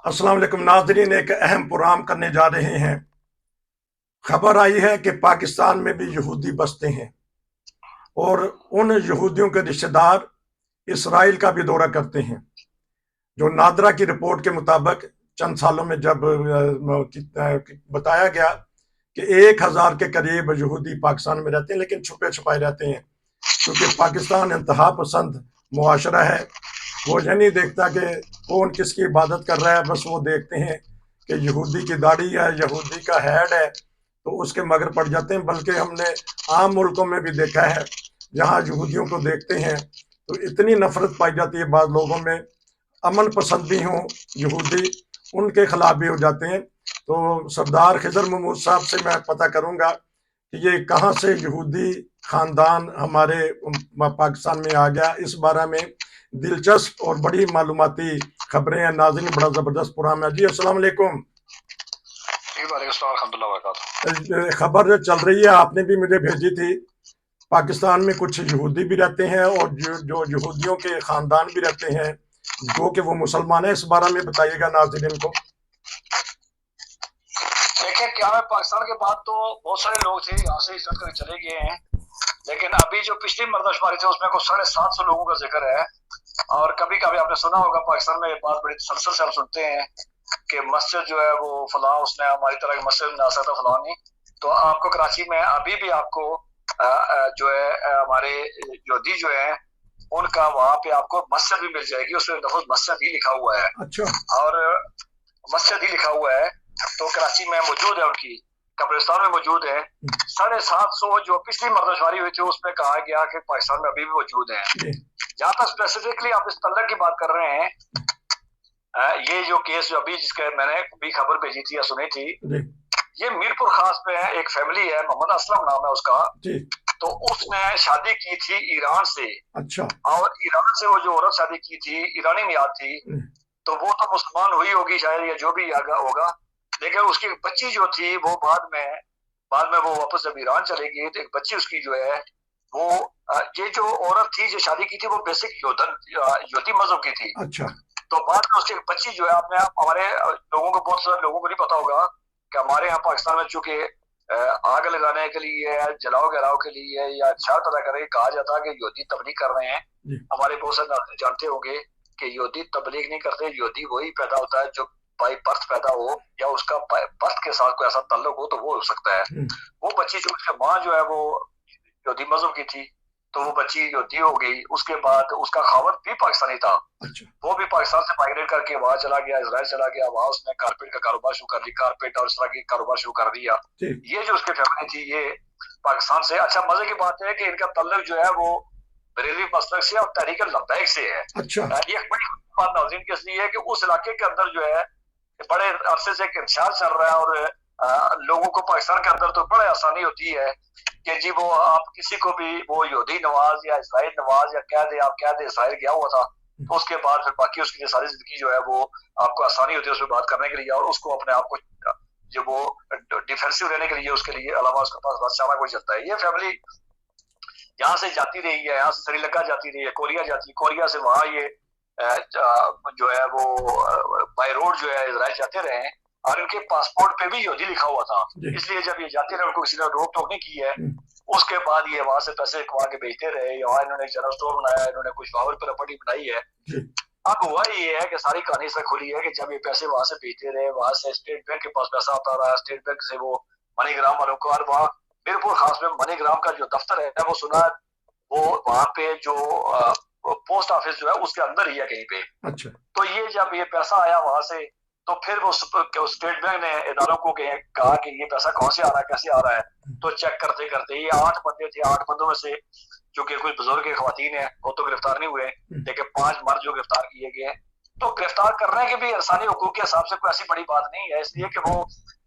अस्सलाम वालेकुम नाज़रीन, एक अहम प्रोग्राम करने जा रहे हैं। खबर आई है कि पाकिस्तान में भी यहूदी बसते हैं और उन यहूदियों के रिश्तेदार इसराइल का भी दौरा करते हैं। जो नादरा की रिपोर्ट के मुताबिक चंद सालों में जब बताया गया कि 1,000 के करीब यहूदी पाकिस्तान में रहते हैं, लेकिन छुपे छुपाए रहते हैं, क्योंकि पाकिस्तान इंतहा पसंद मुआशरा है। वो ये नहीं देखता कि कौन किसकी इबादत कर रहा है, बस वो देखते हैं कि यहूदी की दाढ़ी है, यहूदी का हेड है, तो उसके मगर पड़ जाते हैं। बल्कि हमने आम मुल्कों में भी देखा है, जहाँ यहूदियों को देखते हैं तो इतनी नफरत पाई जाती है। बाद लोगों में अमन पसंद भी हों यहूदी, उनके खिलाफ भी हो जाते हैं। तो सरदार खिजर महमूद साहब से मैं पता करूंगा कि ये कहाँ से यहूदी खानदान हमारे पाकिस्तान में आ गया। इस बारे में दिलचस्प और बड़ी मालूमाती खबरें हैं। नाज़रीन, बड़ा ज़बरदस्त प्रोग्राम है जी। अस्सलाम वालेकुम। खबर चल रही है, आपने भी मुझे भेजी थी, पाकिस्तान में कुछ यहूदी भी रहते हैं और जो यहूदियों के खानदान भी रहते हैं, जो कि वो मुसलमान है। इस बारे में बताइएगा नाज़रीन को। देखिए, क्या है, पाकिस्तान के बाद तो बहुत सारे लोग थे यहाँ से हिजरत करके चले गए हैं, लेकिन अभी जो पिछली मरदमशुमारी थी उसमें कुछ 750 लोगों का जिक्र है। और कभी कभी आपने सुना होगा पाकिस्तान में बात बड़ी तसल्सल से हम सुनते हैं कि मस्जिद जो है वो फलां उसने हमारी तरह की मस्जिद बना सकता फलां नहीं। तो आपको कराची में अभी भी आपको जो है हमारे योधी जो है उनका वहां पे आपको मस्जिद भी मिल जाएगी, उसमें लफ्ज़ मस्जिद ही लिखा हुआ है। अच्छा। और मस्जिद ही लिखा हुआ है, तो कराची में मौजूद है, उनकी कब्रिस्तान में मौजूद है। 750 जो पिछली मरदमशुमारी हुई थी उसमें कहा गया कि पाकिस्तान में अभी भी मौजूद है। जहां तक स्पेसिफिकली आप इस तल्लक की बात कर रहे हैं, ये जो केस जो अभी जिसके मैंने भी खबर भेजी थी या सुनी थी, ये मीरपुर खास पे है। एक फैमिली है, मोहम्मद असलम नाम है उसका। तो उसने शादी की थी ईरान से। अच्छा। और ईरान से वो जो औरत शादी की थी, ईरानी मियाद थी, तो वो तो मुसलमान हुई होगी शायद, या जो भी होगा। लेकिन उसकी बच्ची जो थी वो बाद में वो वापस जब ईरान चली गई तो एक बच्ची उसकी जो है वो ये जो औरत थी जो शादी की थी वो बेसिक योधी मजहब की थी। अच्छा। तो बाद में उसकी बच्ची जो है, अपने हमारे लोगों को, बहुत सारे लोगों को नहीं पता होगा कि हमारे यहाँ पाकिस्तान में चूंकि आग लगाने के लिए, जलाओ गिराव के लिए या अच्छा पैदा करके कहा जाता है कि योधी तबलीग कर रहे हैं। हमारे बहुत सारे नाज़रीन जानते होंगे कि योधी तबलीग नहीं करते, योधी वही पैदा होता है जो बाई बर्थ पैदा हो या उसका बर्थ के साथ कोई ऐसा ताल्लुक हो तो वो हो सकता है। वो बच्ची जो उसकी माँ जो है वो योधी मजहब की थी, तो वो बच्ची योधी हो गई। उसके बाद उसका खावत भी पाकिस्तानी था। अच्छा। वो भी पाकिस्तान से माइग्रेट करके वहां चला गया, इजराइल चला गया। वहां उसने कारपेट का कारोबार शुरू कर दिया, कारपेट और इस तरह की कारोबार शुरू कर दिया। ये जो उसकी फैमिली थी ये पाकिस्तान से। अच्छा, मजे की बात है कि इनका तल्लुक जो है वो बरेलवी मसलक से और तहरीक लब्बैक से है। अच्छा। ये एक बड़ी बात नाज़रीन की इसलिए है कि उस इलाके के अंदर जो है बड़े अरसे से इंतजार चल रहा है, और लोगों को पाकिस्तान के अंदर तो बड़े आसानी होती है कि जी वो आप किसी को भी वो योधी नवाज या इसराइल नवाज या कह दे इसराइल गया हुआ था, तो उसके बाद फिर बाकी उसकी सारी जिंदगी जो है वो आपको आसानी होती है उसमें बात करने के लिए, और उसको अपने आप को जो वो डिफेंसिव रहने के लिए उसके लिए अलावा उसके पास सारा कुछ चलता है। ये फैमिली यहाँ से जाती रही है, यहाँ से श्रीलंका जाती रही है, कोरिया जाती है, कोरिया से वहां ये जो है वो बाय रोड जो है इजराइल जाते रहे हैं, और इनके पासपोर्ट पे भी योधी लिखा हुआ था। इसलिए जब ये जाते रहे उनको किसी ने रोक टोक नहीं की है। उसके बाद ये वहां से पैसे कमा के भेजते रहे, वहां इन्होंने जनरल स्टोर बनाया, इन्होंने कुछ पावर प्रॉपर्टी बनाई है। अब हुआ ये है कि सारी कहानी से खुली है कि जब ये पैसे वहां से भेजते रहे, वहां से स्टेट बैंक के पास पैसा आता रहा, स्टेट बैंक से वो मनीग्राम वालों को, और वहाँ मीरपुर खास में मनीग्राम का जो दफ्तर है वो सुना वो वहां पे जो पोस्ट ऑफिस जो है उसके अंदर ही है कहीं पे। अच्छा। तो ये जब ये पैसा आया वहां से, तो फिर वो स्टेट बैंक ने इदारों को कहा कि ये पैसा कौन से आ रहा है, कैसे आ रहा है। तो चेक करते करते ये 8 बंदे थे, 8 बंदों में से चूंकि कुछ बुजुर्ग खवातीन है वो तो गिरफ्तार नहीं हुए, लेकिन 5 मर्द जो गिरफ्तार किए गए। तो गिरफ्तार करने के भी इंसानी हुकूक के हिसाब से कोई ऐसी बड़ी बात नहीं है, इसलिए कि वो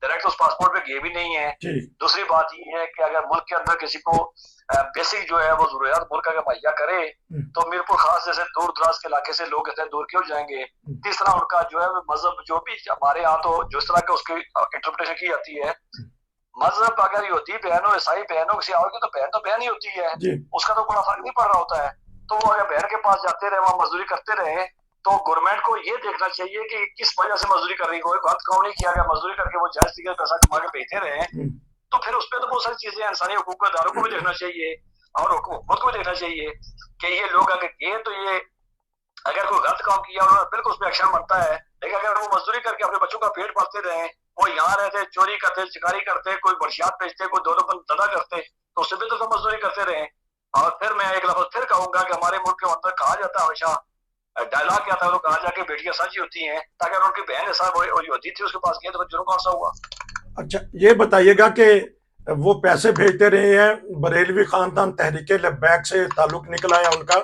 डायरेक्ट उस पासपोर्ट पे गए भी नहीं है। दूसरी बात ये है कि अगर मुल्क के अंदर किसी को बेसिक जो है वो जरूरियात मुल्क अगर मुहैया करे तो मीरपुर खास जैसे दूर दराज के इलाके से लोग कहते हैं दूर क्यों जाएंगे। तीसरा उनका जो है मजहब, जो भी हमारे यहाँ तो जिस तरह के उसकी इंटरप्रिटेशन की जाती है, मजहब अगर यहूदी बहन हो, ईसाई बहन हो, किसी और की तो बहन ही होती है, उसका तो बड़ा फर्क नहीं पड़ रहा होता है। तो वो अगर बहन के पास जाते रहे, वहां मजदूरी करते रहे, तो गवर्नमेंट को ये देखना चाहिए कि किस वजह से मजदूरी कर रही है, कोई गलत काम नहीं किया गया, मजदूरी करके वो जायज तरीके से पैसा कमा के भेजते रहे हैं, तो फिर उसपे तो बहुत सारी चीजें इंसानी हकूक के इदारों को भी देखना चाहिए और हुकूमत को भी देखना चाहिए कि ये लोग अगर किए तो ये अगर कोई गलत काम किया उन्होंने बिल्कुल उस पर एक्शन बनता है, लेकिन अगर वो मजदूरी करके अपने बच्चों का पेट पालते रहे, वो यहाँ रहते, चोरी करते, शिकारी करते, कोई बर्शियात बेचते, कोई दो ददा करते, तो उससे भी तो मजदूरी करते रहे। और फिर मैं एक लफ्ज फिर कहूंगा कि हमारे मुल्क के अंदर कहा जाता है हमेशा, डायलॉग क्या था, वो कहा जाके बेटियां सच होती हैं, ताकि अगर उनकी बहन ऐसा होती थी उसके पास गए तो जुर्म कौन सा हुआ। अच्छा, ये बताइएगा कि वो पैसे भेजते रहे हैं, बरेलवी खानदान तहरीक लब्बैक से ताल्लुक निकला है उनका,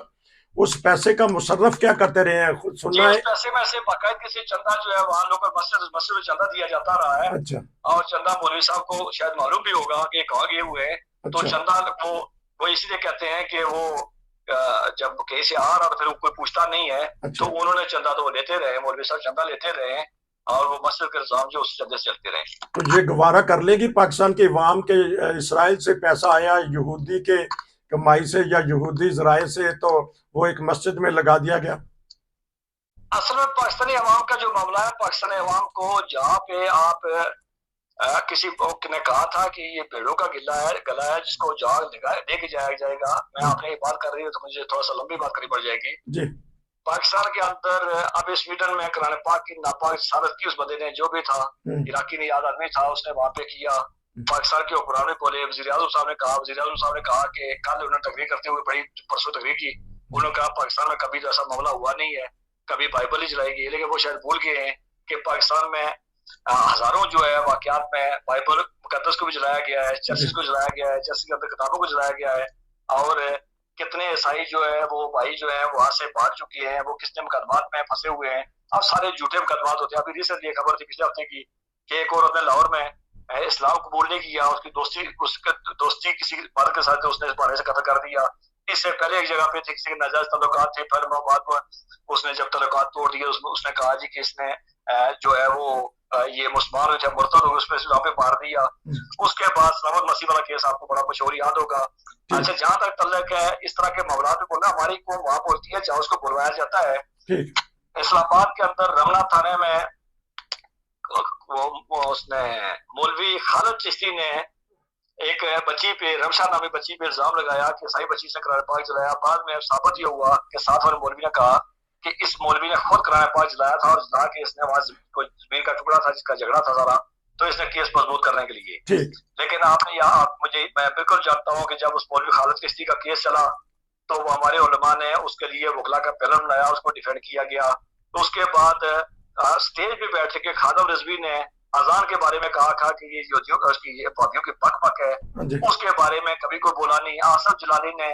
उस पैसे का मुसर्रफ क्या करते रहे हैं, खुद सुनना है। पैसे में से बाकायदगी से चंदा जो है वहाँ लोग मस्जिद में चंदा दिया जाता रहा है। अच्छा। और चंदा मौलवी साहब को शायद मालूम भी होगा कि कहाँ गए हुए हैं। अच्छा। तो चंदा वो इसलिए कहते हैं कि वो जब केस आ रहा तो फिर कोई पूछता नहीं है। अच्छा। तो उन्होंने चंदा तो वो लेते रहे, मौलवी साहब चंदा लेते रहे और वो मस्जिद के निजाम जो उस चंदे से चलते रहे। तो ये गवारा कर लेगी पाकिस्तान के अवाम के इसराइल से पैसा आया यहूदी के कमाई से या यहूदी जराए से, तो वो एक मस्जिद में लगा दिया गया। असल में पाकिस्तानी अवाम का जो मामला है, पाकिस्तानी अवाम को जहाँ पे आप किसी ने कहा था कि ये पेड़ों का गला है जिसको जाग लेके जाया जाएगा, मैं आपने ये बात कर रही हूँ तो मुझे थोड़ा सा लंबी बात करनी पड़ जाएगी जी। पाकिस्तान के अंदर अब स्वीडन में कुरान पाक की नापाक साबित की उस बंदे ने, जो भी था इराकी ने याद आदमी था, उसने वहां पे किया। पाकिस्तान के हुक्मरान भी बोले, वज़ीर आज़म साहब ने कहा कि कल उन्होंने तकरीर करते हुए बड़ी परसों तकरीर की, उन्होंने कहा पाकिस्तान में कभी तो ऐसा मामला हुआ नहीं है, कभी बाइबल ही जलाएगी, लेकिन वो शायद भूल गए हैं कि पाकिस्तान में हजारों जो है वाकयात में बाइबल मुकद्दस को भी जलाया गया है, चर्चिस को जलाया गया है, चर्चिस के अंदर किताबों को जलाया गया है, और कितने ईसाई जो है वो भाई जो है वहां से भाग चुके हैं, वो कितने मुकदमात में फंसे हुए हैं। अब सारे झूठे मुकदमात होते हैं। अभी रिसेंटली खबर थी पिछले हफ्ते की कि एक और अपने लाहौर में इस्लाम कबूल नहीं किया, उसकी दोस्ती किसी मर्द के साथ उसने इस बारे से कत्ल कर दिया। इससे पहले एक जगह पे थे किसी के नाजायज तल्लुकात थे, फिर बाद में उसने जब तल्लुकात तोड़ दिए उसने कहा जी कि इसने जो है वो ये मुसलमान थे, मुर्तद हो गए, उसमें वहां पे मार दिया। उसके बाद सलामत मसीह वाला केस आपको बड़ा मशहूर याद होगा। अच्छा, जहां तक तल्लक है इस तरह के मामला पे बोलना, हमारी कौम वहां बोलती है जहां उसको बुलवाया जाता है। इस्लामाबाद के अंदर रमना थाने में उसने मौलवी खालिद चिश्ती ने एक बच्ची पे, रमशा नामी बच्ची पे इल्जाम लगाया कि सही बच्ची से कुरान पाक जलाया। बाद में साबित ये हुआ कि साथ वाले मौलवी ने कहा कि इस मौलवी ने खुद कुरान पाक जलाया था और जला के इसने वहां जमीन का टुकड़ा था जिसका झगड़ा था सारा, तो इसने केस मजबूत करने के लिए। लेकिन आपने यहाँ मैं बिल्कुल जानता हूँ कि जब उस मौलवी खालिद चिश्ती का केस चला तो वो हमारे उलमा ने उसके लिए वकला का पैनल बनाया, उसको डिफेंड किया गया। तो उसके बाद स्टेज पे बैठ के खादम रिजवी ने अजान के बारे में कहा कि ये वादियों की पक है, उसके बारे में कभी कोई बोला नहीं। आसफ जलाली ने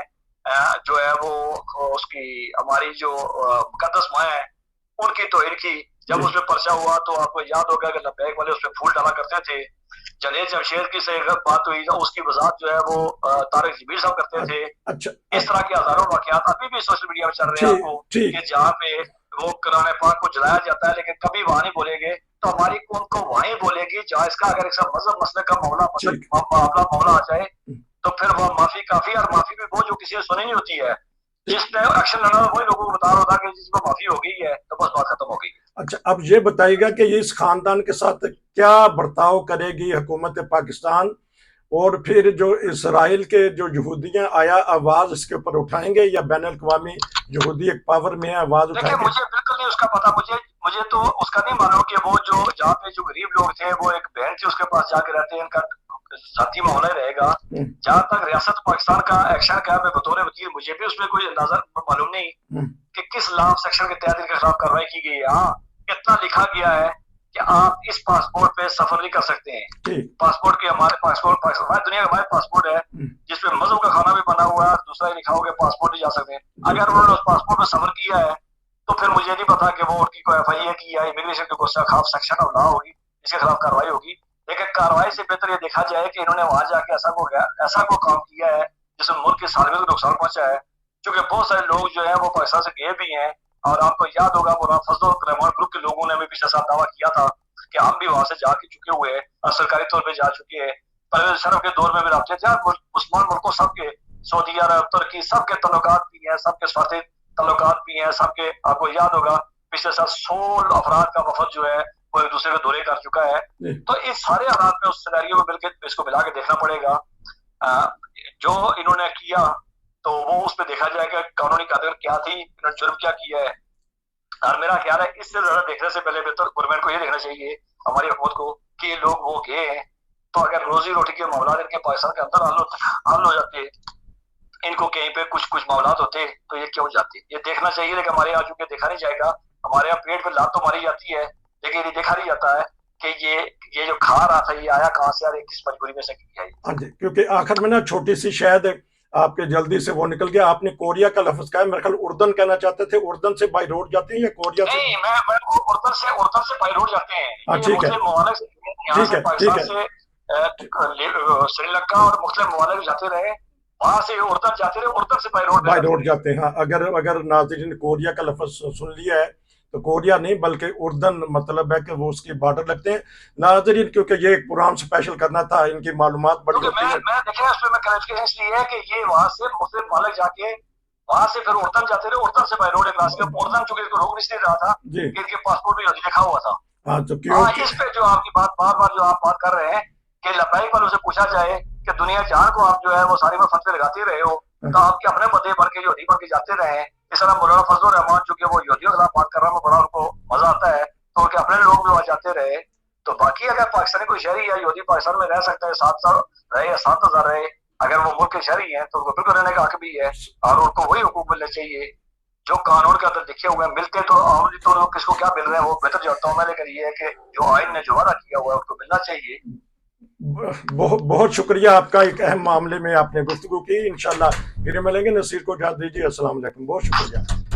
जो है वो उसकी हमारी जो मुकद्दस माँ है उनकी तौहीन की। जब उसमें पर्चा हुआ तो आपको याद होगा कि लब्बैक वाले उसमें फूल डाला करते थे। जनेद जमशेद की से बात हुई तो उसकी वजाहत जो है वो तारिक जमीर साहब करते थे। अच्छा, इस तरह के हजारों वाकयात अभी भी सोशल मीडिया में चल रहे हैं आपको, कि जहाँ पे वो कुरान पाक को जलाया जाता है लेकिन कभी वहां नहीं बोलेंगे। तो हमारी कौम को वहीं बोलेगी जहाँ इसका अगर एक मजहब मसले का मामला आ जाए तो फिर वो माफी काफी, और माफी भी वो जो किसी ने सुनी नहीं होती है, जिसने एक्शन लेना वही लोगों को बता रहा होता कि जिसको माफी हो गई है तो बस बात खत्म हो गई। अच्छा, अब ये बताइएगा कि ये इस खानदान के साथ क्या बर्ताव करेगी हुकूमत पाकिस्तान, और फिर जो इसराइल के जो यहूदियां आया आवाज इसके ऊपर उठाएंगे या बैन अल-अक़वामी यहूदी एक पावर में है आवाज उठाएंगे? मुझे बिल्कुल नहीं उसका पता, मुझे तो उसका नहीं मालूम कि वो जो जहाँ पे जो गरीब लोग थे वो एक बहन थी उसके पास जाके रहते हैं, इनका जाती मामला रहेगा। जहाँ तक रियासत पाकिस्तान का एक्शन क्या है, बतौर वकील मुझे भी उसमें कोई अंदाजा मालूम नहीं कि किस लॉ सेक्शन के तहत इनके खिलाफ कार्रवाई की गई है। हाँ, इतना लिखा गया है कि आप इस पासपोर्ट पे सफर नहीं कर सकते हैं। पासपोर्ट के हमारे पासपोर्ट दुनिया का हमारे पासपोर्ट है जिसपे मजहब का खाना भी बना हुआ है, दूसरा लिखा होगा पासपोर्ट नहीं जा सकते। अगर उन्होंने उस पासपोर्ट में सफर किया है तो फिर मुझे नहीं पता कि वो उनकी कोई FIA की या इमिग्रेशन की कोई खिलाफ सेक्शन ऑफ लॉ होगी, इसके खिलाफ कार्रवाई होगी। लेकिन कार्रवाई से बेहतर ये देखा जाए कि इन्होंने वहां जाके ऐसा को काम किया है जिसमें मुल्क की सालमियत को नुकसान पहुंचा है। क्योंकि बहुत सारे लोग जो है वो पाकिस्तान से गए भी हैं, और आपको याद होगा वो फजल रहमान ग्रुप के लोगों ने भी पिछले साल दावा किया था कि हम भी वहां से जाके चुके हुए हैं और सरकारी तौर पर जा चुके हैं। परवेज शरफ के दौर में भी रबते थे, उस्मान मुल्कों सबके, सऊदी अरब, तुर्की सबके तल्लुकात भी हैं, सबके स्वास्थ्य तल्लुकात भी हैं, सबके आपको याद होगा पिछले साल 16 अफराद का वफद जो है वो एक दूसरे के दौरे कर चुका है। जी तो इस सारे हालात में उस सिनेरियो में मिलकर इसको मिला के देखना पड़ेगा। जो इन्होंने किया तो वो उस पर देखा जाएगा कानूनी कायदे क्या थी, इन्होंने जुर्म क्या किया है। और मेरा ख्याल है इससे ज्यादा देखने से पहले तो गवर्नमेंट को ये देखना चाहिए, हमारी हुकूमत को, कि ये लोग वो गए हैं तो अगर रोजी रोटी के मामला इनके पाकिस्तान के अंदर हल हो जाते, इनको कहीं पे कुछ कुछ मामला होते तो ये क्यों जाते, ये देखना चाहिए। लेकिन हमारे यहाँ चूंकि देखा नहीं जाएगा, हमारे यहाँ पेट पे लात तो मारी जाती है लेकिन ये देखा नहीं जाता है कि ये जो खा रहा था ये आया कहाँ से, यार किस मजबूरी में से किया है। हाँ जी, क्योंकि आखिर में ना छोटी सी शायद आपके जल्दी से वो निकल गया, आपने कोरिया का लफ्ज कहा, मेरे ख्याल उर्दन कहना चाहते थे। उर्दन से बाई रोड जाते हैं या कोरिया से? नहीं, मैं उर्दन से बाई रोड जाते हैं। हाँ ये ठीक है, मुस्लिम ममालिक से, यहाँ ठीक से है, ठीक पाकिस्तान है, से श्रीलंका और मुस्लिम ममालिक जाते रहे, वहां से उर्दन जाते रहे, उर्दन से बाई रोड में बाई जाते रोड रहे। जाते हैं। हाँ, अगर अगर नाज़रीन कोरिया का लफ्ज सुन लिया है तो कोरिया नहीं बल्कि उर्दन मतलब है कि वो उसकी बॉर्डर लगते हैं नाज़रीन, क्योंकि ये एक प्रोग्राम स्पेशल करना था, इनकी मालूमात बड़ी क्योंकि होती है। मैं देखा उसमें मैं क्लैरिफिकेशन इसलिए है कि ये वहां से मुस्लिम ममालिक जाके वहां से फिर उर्दन जाते रहे, उर्दन से बाई रोड एक रास्ते, उर्दन चूंकि इसको रोक नहीं रहा था जी कि इनके पासपोर्ट में यहूदी लिखा हुआ था। हाँ, तो हाँ, क्योंकि इस पे जो आपकी बात बार बार जो आप बात कर रहे हैं कि लबैक वालों से पूछा जाए कि दुनिया जहां को आप जो है वो सारी में फतवे लगाते रहे हो, तो आपके अपने बदे बन के यहूदी बन के जाते रहे हैं। इस तरह मौलाना फजलुर रहमान चूंकि वो यहूदियों के खिलाफ बात कर रहा है, बड़ा उनको मजा आता है, तो उनके अपने लोग भी वहां जाते रहे। तो बाकी अगर पाकिस्तानी कोई शहरी या यहूदी पाकिस्तान में रह सकता है, 7 साल रहे या 7,000 रहे, अगर वो मुल्क के शहरी है तो उनको बिल्कुल रहने का हक भी है और उनको वही हुकूक मिलने चाहिए जो कानून के अंदर लिखे हुए हैं। मिलते तो आमदी तौर पर किसको क्या मिल रहा है वो बेहतर जानता हूँ मैं, लेकिन ये है कि जो आइन ने जो वादा किया हुआ है उसको मिलना चाहिए। बहुत बहुत शुक्रिया आपका, एक अहम मामले में आपने गुफ्तगू की। इंशाल्लाह फिर मिलेंगे। नसीर को इजाज़त दीजिए। अस्सलाम वालेकुम, बहुत शुक्रिया।